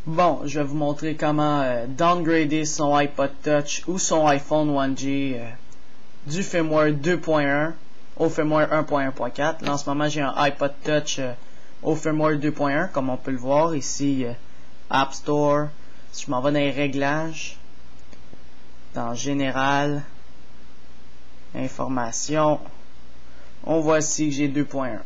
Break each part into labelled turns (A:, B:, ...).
A: Bon, je vais vous montrer comment downgrader son iPod Touch ou son iPhone 1G du firmware 2.1 au firmware 1.1.4. Là, en ce moment, j'ai un iPod Touch au firmware 2.1, comme on peut le voir ici, App Store. Si je m'en vais dans les réglages, dans Général, Information, on voit ici que j'ai 2.1.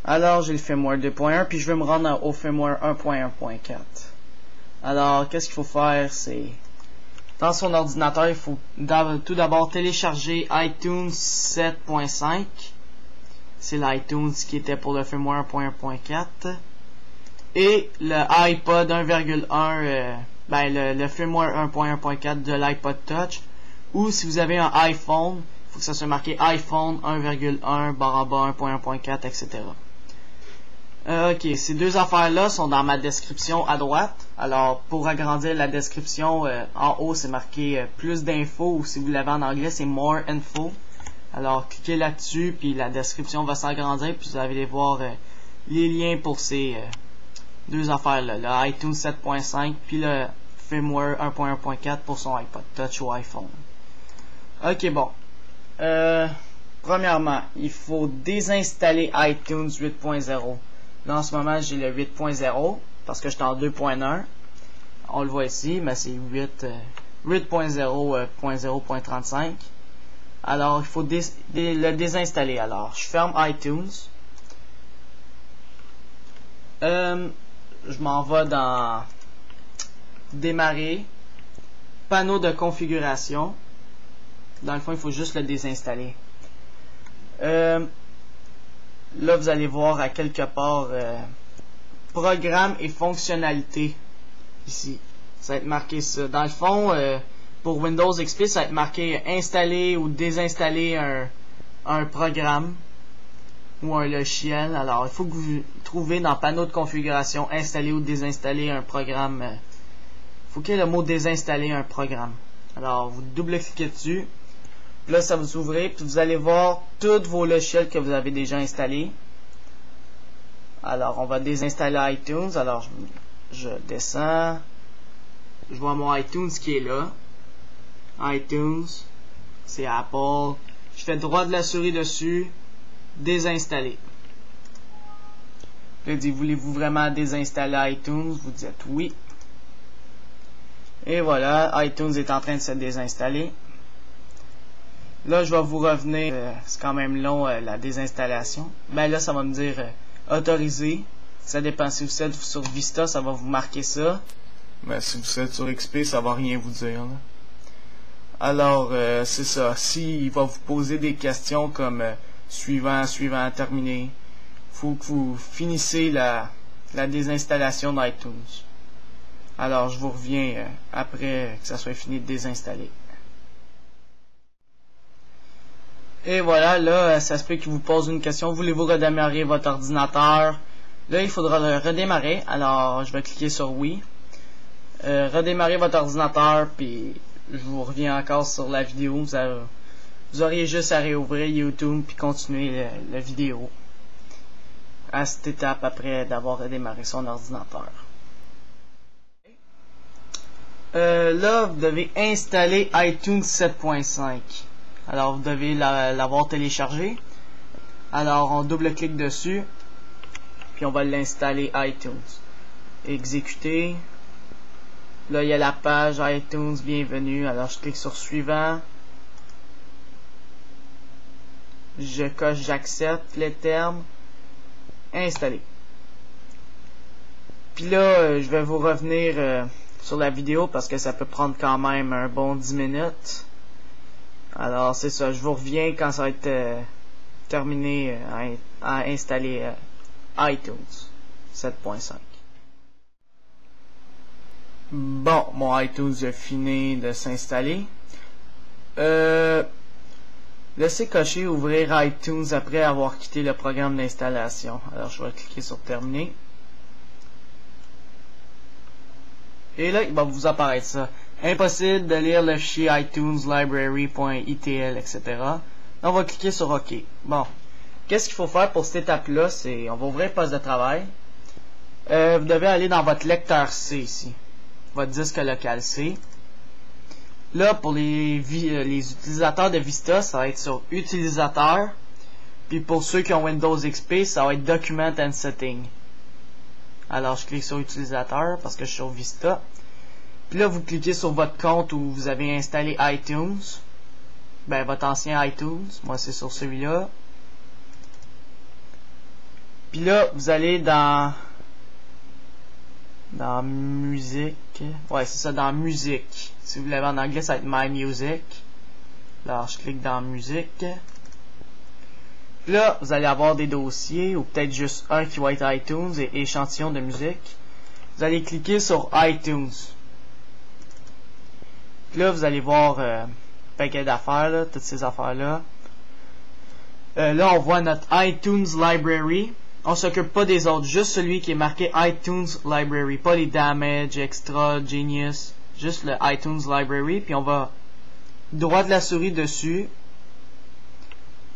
A: Alors, j'ai le firmware 2.1, puis je vais me rendre au firmware 1.1.4. Alors, qu'est-ce qu'il faut faire, c'est... Dans son ordinateur, il faut tout d'abord télécharger iTunes 7.5. C'est l'iTunes qui était pour le firmware 1.1.4. Et le iPod 1.1, le firmware 1.1.4 de l'iPod Touch. Ou si vous avez un iPhone, il faut que ça soit marqué iPhone 1.1/1.1.4, etc. Ok, ces deux affaires-là sont dans ma description à droite. Alors, pour agrandir la description, en haut, c'est marqué plus d'infos, ou si vous l'avez en anglais, c'est more info. Alors, cliquez là-dessus, puis la description va s'agrandir, puis vous allez voir les liens pour ces deux affaires-là, le iTunes 7.5, puis le firmware 1.1.4 pour son iPod Touch ou iPhone. Ok, bon. Premièrement, il faut désinstaller iTunes 8.0. Là, en ce moment, j'ai le 8.0 parce que je suis en 2.1. On le voit ici, mais c'est 8.0.0.35. Alors, il faut le désinstaller. Alors, je ferme iTunes. Je m'en vais dans Démarrer. Panneau de configuration. Dans le fond, il faut juste le désinstaller. Là, vous allez voir à quelque part Programme et fonctionnalités. Ici, ça va être marqué ça. Dans le fond, pour Windows XP, ça va être marqué installer ou désinstaller un programme ou un logiciel. Alors, il faut que vous trouviez dans panneau de configuration installer ou désinstaller un programme. Il faut qu'il y ait le mot désinstaller un programme. Alors, vous double-cliquez dessus. Là, ça vous ouvre, puis vous allez voir tous vos logiciels que vous avez déjà installés. Alors, on va désinstaller iTunes. Alors, je descends. Je vois mon iTunes qui est là. iTunes, c'est Apple. Je fais droit de la souris dessus. Désinstaller. Là, il dit, voulez-vous vraiment désinstaller iTunes? Vous dites oui. Et voilà, iTunes est en train de se désinstaller. Là, je vais vous revenir, c'est quand même long la désinstallation. Ben là, ça va me dire autoriser. Ça dépend si vous êtes sur Vista, ça va vous marquer ça. Mais si vous êtes sur XP, ça va rien vous dire. Là. Alors, c'est ça. S'il va vous poser des questions comme suivant, terminé, faut que vous finissez la désinstallation d'iTunes. Alors, je vous reviens après que ça soit fini de désinstaller. Et voilà, là, ça se peut qu'il vous pose une question. Voulez-vous redémarrer votre ordinateur? Là, il faudra le redémarrer. Alors, je vais cliquer sur oui. Redémarrer votre ordinateur, puis je vous reviens encore sur la vidéo. Vous auriez juste à réouvrir YouTube puis continuer la vidéo à cette étape après d'avoir redémarré son ordinateur. Là, vous devez installer iTunes 7.5. Alors, vous devez l'avoir téléchargé. Alors, on double-clique dessus. Puis, on va l'installer iTunes. Exécuter. Là, il y a la page iTunes, bienvenue. Alors, je clique sur suivant. Je coche j'accepte les termes. Installer. Puis là, je vais vous revenir sur la vidéo parce que ça peut prendre quand même un bon 10 minutes. Alors, c'est ça. Je vous reviens quand ça va être terminé à installer iTunes 7.5. Bon, mon iTunes a fini de s'installer. Laissez cocher ouvrir iTunes après avoir quitté le programme d'installation. Alors, je vais cliquer sur terminer. Et là, il va vous apparaître ça. Impossible de lire le fichier iTunes library.itl, etc. Là, on va cliquer sur OK. Bon. Qu'est-ce qu'il faut faire pour cette étape-là? C'est, on va ouvrir le poste de travail. vous devez aller dans votre lecteur C ici, votre disque local C. Là, pour les utilisateurs de Vista, ça va être sur Utilisateur. Puis pour ceux qui ont Windows XP, ça va être Document and Setting. Alors, je clique sur Utilisateur parce que je suis sur Vista. Puis là, vous cliquez sur votre compte où vous avez installé iTunes. Ben, votre ancien iTunes. Moi, c'est sur celui-là. Puis là, vous allez dans musique. Ouais, c'est ça, dans musique. Si vous l'avez en anglais, ça va être My Music. Alors, je clique dans musique. Puis là, vous allez avoir des dossiers, ou peut-être juste un qui va être iTunes et échantillon de musique. Vous allez cliquer sur iTunes. Puis là, vous allez voir un paquet d'affaires, toutes ces affaires-là. Là, on voit notre iTunes Library. On s'occupe pas des autres, juste celui qui est marqué iTunes Library, pas les Damage, Extra, Genius, juste le iTunes Library. Puis on va droit de la souris dessus,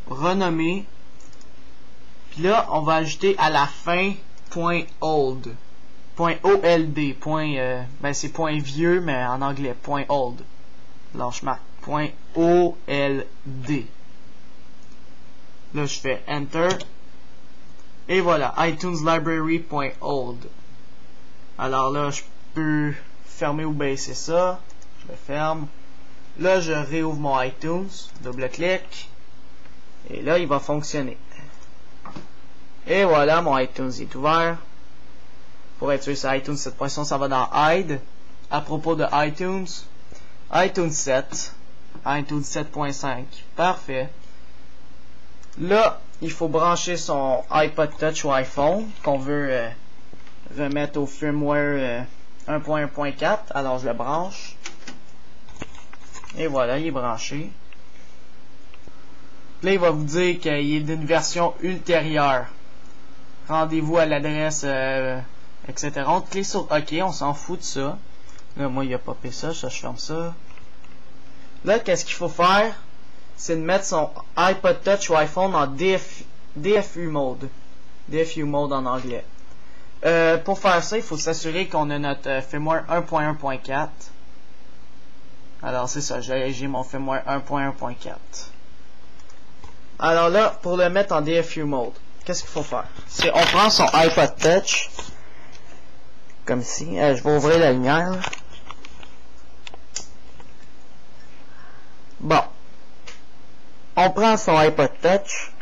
A: renommer. Puis là, on va ajouter à la fin .old. .old. Ben c'est point vieux, mais en anglais, .old. Alors je marque .old. Là, je fais Enter. Et voilà, iTunes Library.old. Alors là, je peux fermer ou baisser ça. Je le ferme. Là, je réouvre mon iTunes. Double-clic. Et là, il va fonctionner. Et voilà, mon iTunes est ouvert. Pour être sûr, c'est iTunes 7.1, ça va dans Hide. À propos de iTunes, iTunes 7. iTunes 7.5. Parfait. Là, il faut brancher son iPod Touch ou iPhone qu'on veut remettre au firmware 1.1.4. Alors, je le branche. Et voilà, il est branché. Là, il va vous dire qu'il est d'une version ultérieure. Rendez-vous à l'adresse, etc. On clique sur OK, on s'en fout de ça. Là, moi, il a popé ça, je ferme ça. Là, qu'est-ce qu'il faut faire? C'est de mettre son iPod Touch ou iPhone en DFU mode. DFU mode en anglais. Pour faire ça, il faut s'assurer qu'on a notre firmware 1.1.4. Alors, c'est ça, j'ai mon firmware 1.1.4. Alors là, pour le mettre en DFU mode, qu'est-ce qu'il faut faire? C'est on prend son iPod Touch, comme ici. Je vais ouvrir la lumière. Bon. On prend son iPod Touch,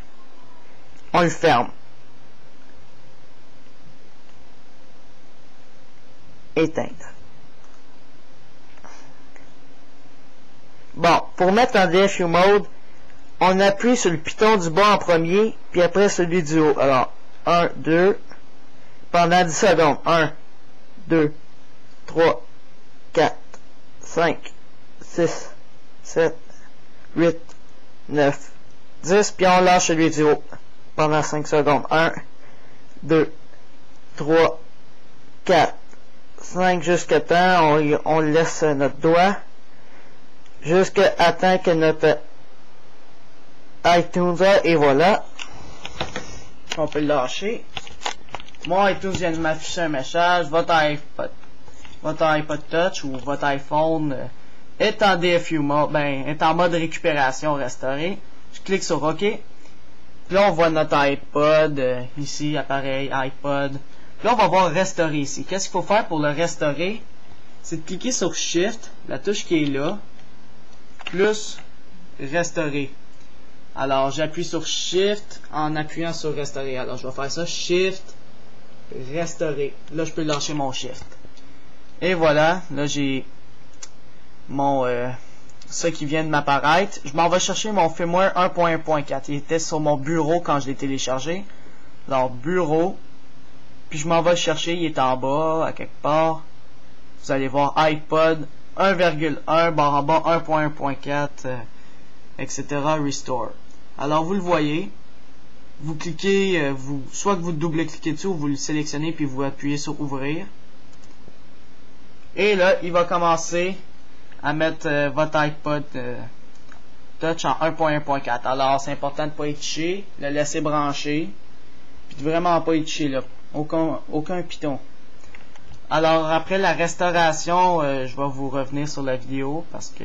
A: on le ferme. Éteindre. Bon, pour mettre en DFU mode, on appuie sur le piton du bas en premier, puis après celui du haut. Alors, 1, 2, pendant 10 secondes. 1, 2, 3, 4, 5, 6, 7, 8, 9, 10, puis on lâche celui du haut pendant 5 secondes. 1, 2, 3, 4, 5, jusqu'à temps, on laisse notre doigt, jusqu'à temps que notre iTunes et voilà. On peut le lâcher. Mon iTunes vient de m'afficher un message. Votre iPod Touch ou votre iPhone est en DFU mode, est en mode récupération restauré. Je clique sur OK. Puis là, on voit notre iPod, ici, appareil, iPod. Puis là, on va voir restaurer ici. Qu'est-ce qu'il faut faire pour le restaurer? C'est de cliquer sur Shift, la touche qui est là, plus restaurer. Alors, j'appuie sur Shift en appuyant sur restaurer. Alors, je vais faire ça, Shift, restaurer. Là, je peux lâcher mon Shift. Et voilà, là, j'ai mon ça qui vient de m'apparaître. Je m'en vais chercher mon firmware 1.1.4. Il était sur mon bureau quand je l'ai téléchargé. Alors, bureau. Puis je m'en vais le chercher, il est en bas, à quelque part. Vous allez voir iPod 1.1, barre en bas 1.1.4, etc. Restore. Alors, vous le voyez. Vous cliquez, soit que vous double-cliquez dessus ou vous le sélectionnez puis vous appuyez sur ouvrir. Et là, il va commencer à mettre votre iPod Touch en 1.1.4. Alors, c'est important de ne pas être touché, le laisser brancher, puis de vraiment pas être touché là. aucun piton. Alors après la restauration, je vais vous revenir sur la vidéo parce que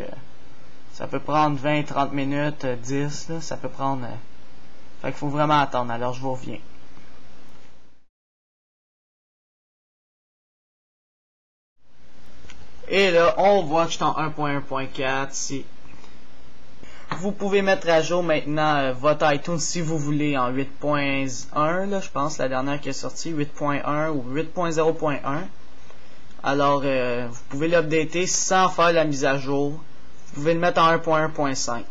A: ça peut prendre 20-30 minutes, 10 là, ça peut prendre... fait qu'il faut vraiment attendre, alors je vous reviens. Et là, on voit que je suis en 1.1.4 ici. Vous pouvez mettre à jour maintenant votre iTunes si vous voulez en 8.1, là, je pense, la dernière qui est sortie, 8.1 ou 8.0.1. Alors, vous pouvez l'updater sans faire la mise à jour. Vous pouvez le mettre en 1.1.5.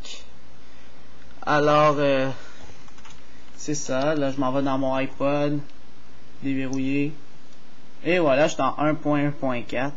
A: Alors, c'est ça. Là, je m'en vais dans mon iPod, déverrouiller. Et voilà, je suis en 1.1.4.